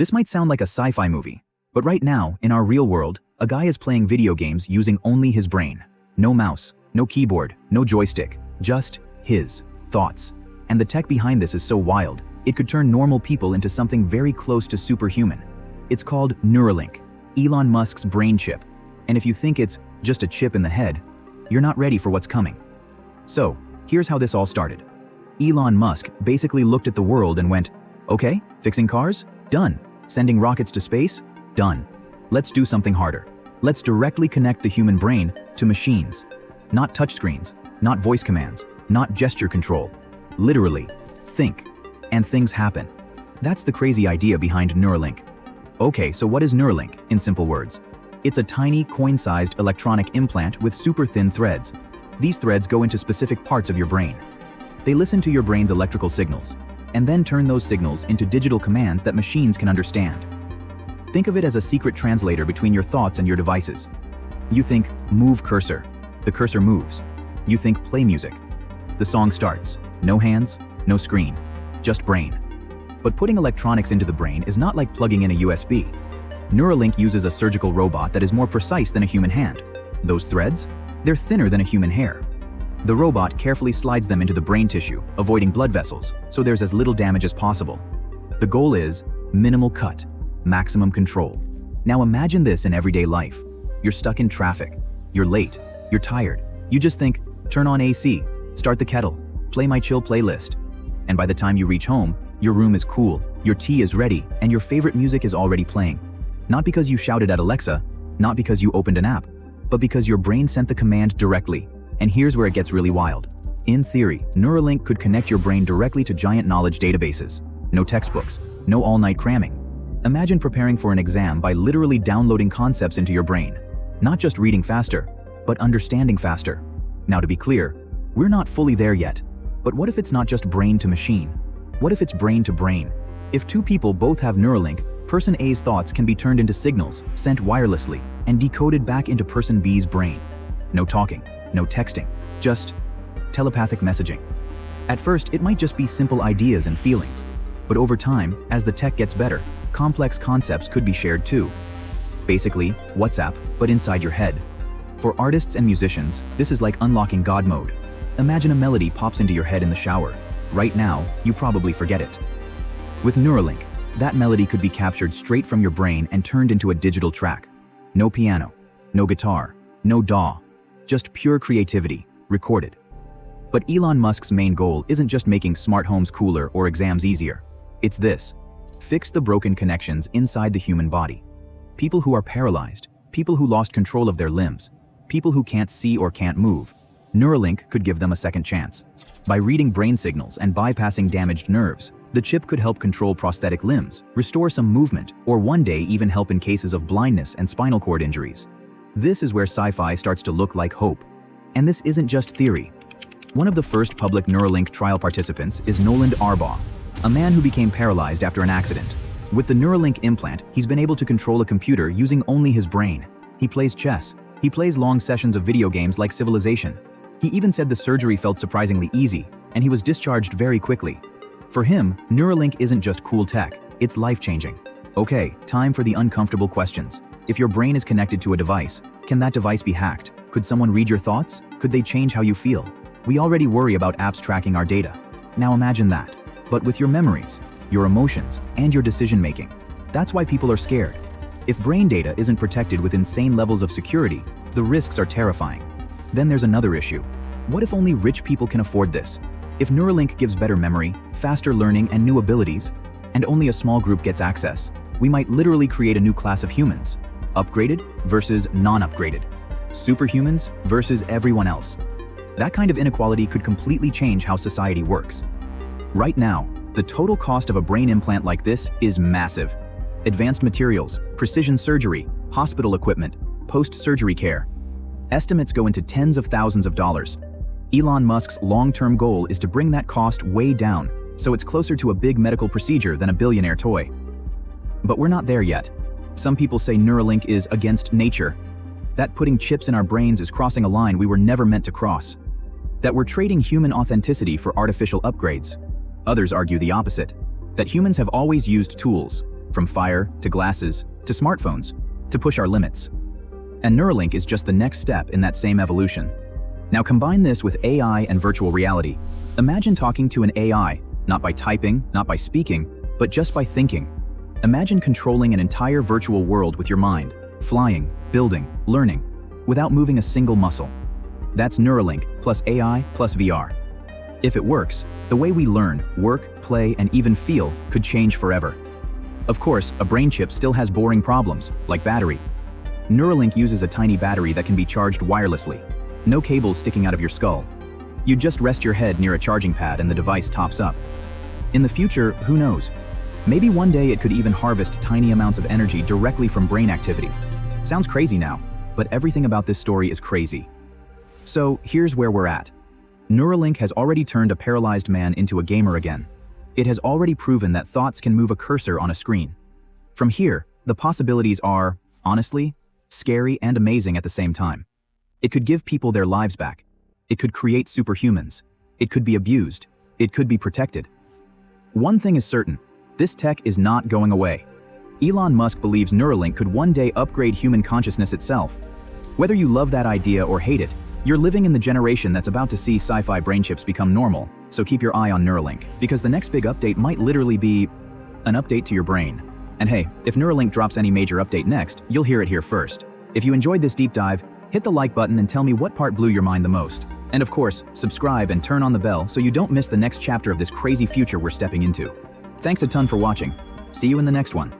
This might sound like a sci-fi movie, but right now, in our real world, a guy is playing video games using only his brain. No mouse, no keyboard, no joystick, just his thoughts. And the tech behind this is so wild, it could turn normal people into something very close to superhuman. It's called Neuralink, Elon Musk's brain chip. And if you think it's just a chip in the head, you're not ready for what's coming. So, here's how this all started. Elon Musk basically looked at the world and went, okay, fixing cars? Done. Sending rockets to space? Done. Let's do something harder. Let's directly connect the human brain to machines. Not touchscreens, not voice commands, not gesture control. Literally, think, and things happen. That's the crazy idea behind Neuralink. Okay, so what is Neuralink, in simple words? It's a tiny, coin-sized electronic implant with super thin threads. These threads go into specific parts of your brain. They listen to your brain's electrical signals, and then turn those signals into digital commands that machines can understand. Think of it as a secret translator between your thoughts and your devices. You think, move cursor. The cursor moves. You think, play music. The song starts. No hands, no screen, just brain. But putting electronics into the brain is not like plugging in a USB. Neuralink uses a surgical robot that is more precise than a human hand. Those threads? They're thinner than a human hair. The robot carefully slides them into the brain tissue, avoiding blood vessels, so there's as little damage as possible. The goal is minimal cut, maximum control. Now imagine this in everyday life. You're stuck in traffic. You're late. You're tired. You just think, turn on AC, start the kettle, play my chill playlist. And by the time you reach home, your room is cool, your tea is ready, and your favorite music is already playing. Not because you shouted at Alexa, not because you opened an app, but because your brain sent the command directly. And here's where it gets really wild. In theory, Neuralink could connect your brain directly to giant knowledge databases. No textbooks, no all-night cramming. Imagine preparing for an exam by literally downloading concepts into your brain. Not just reading faster, but understanding faster. Now to be clear, we're not fully there yet. But what if it's not just brain to machine? What if it's brain to brain? If two people both have Neuralink, person A's thoughts can be turned into signals, sent wirelessly, and decoded back into person B's brain. No talking, no texting, just telepathic messaging. At first, it might just be simple ideas and feelings. But over time, as the tech gets better, complex concepts could be shared too. Basically, WhatsApp, but inside your head. For artists and musicians, this is like unlocking God mode. Imagine a melody pops into your head in the shower. Right now, you probably forget it. With Neuralink, that melody could be captured straight from your brain and turned into a digital track. No piano, no guitar, no DAW, just pure creativity, recorded. But Elon Musk's main goal isn't just making smart homes cooler or exams easier. It's this: fix the broken connections inside the human body. People who are paralyzed, people who lost control of their limbs, people who can't see or can't move. Neuralink could give them a second chance. By reading brain signals and bypassing damaged nerves, the chip could help control prosthetic limbs, restore some movement, or one day even help in cases of blindness and spinal cord injuries. This is where sci-fi starts to look like hope. And this isn't just theory. One of the first public Neuralink trial participants is Nolan Arbaugh, a man who became paralyzed after an accident. With the Neuralink implant, he's been able to control a computer using only his brain. He plays chess. He plays long sessions of video games like Civilization. He even said the surgery felt surprisingly easy, and he was discharged very quickly. For him, Neuralink isn't just cool tech, it's life-changing. Okay, time for the uncomfortable questions. If your brain is connected to a device, can that device be hacked? Could someone read your thoughts? Could they change how you feel? We already worry about apps tracking our data. Now imagine that, but with your memories, your emotions, and your decision-making. That's why people are scared. If brain data isn't protected with insane levels of security, the risks are terrifying. Then there's another issue. What if only rich people can afford this? If Neuralink gives better memory, faster learning, and new abilities, and only a small group gets access, we might literally create a new class of humans. Upgraded versus non-upgraded. Superhumans versus everyone else. That kind of inequality could completely change how society works. Right now, the total cost of a brain implant like this is massive. Advanced materials, precision surgery, hospital equipment, post-surgery care. Estimates go into tens of thousands of dollars. Elon Musk's long-term goal is to bring that cost way down, so it's closer to a big medical procedure than a billionaire toy. But we're not there yet. Some people say Neuralink is against nature, that putting chips in our brains is crossing a line we were never meant to cross, that we're trading human authenticity for artificial upgrades. Others argue the opposite, that humans have always used tools, from fire to glasses to smartphones, to push our limits. And Neuralink is just the next step in that same evolution. Now combine this with AI and virtual reality. Imagine talking to an AI, not by typing, not by speaking, but just by thinking. Imagine controlling an entire virtual world with your mind, flying, building, learning, without moving a single muscle. That's Neuralink plus AI plus VR. If it works, the way we learn, work, play, and even feel could change forever. Of course, a brain chip still has boring problems, like battery. Neuralink uses a tiny battery that can be charged wirelessly. No cables sticking out of your skull. You just rest your head near a charging pad and the device tops up. In the future, who knows? Maybe one day it could even harvest tiny amounts of energy directly from brain activity. Sounds crazy now, but everything about this story is crazy. So here's where we're at. Neuralink has already turned a paralyzed man into a gamer again. It has already proven that thoughts can move a cursor on a screen. From here, the possibilities are, honestly, scary and amazing at the same time. It could give people their lives back. It could create superhumans. It could be abused. It could be protected. One thing is certain, this tech is not going away. Elon Musk believes Neuralink could one day upgrade human consciousness itself. Whether you love that idea or hate it, you're living in the generation that's about to see sci-fi brain chips become normal, so keep your eye on Neuralink, because the next big update might literally be an update to your brain. And hey, if Neuralink drops any major update next, you'll hear it here first. If you enjoyed this deep dive, hit the like button and tell me what part blew your mind the most. And of course, subscribe and turn on the bell so you don't miss the next chapter of this crazy future we're stepping into. Thanks a ton for watching. See you in the next one.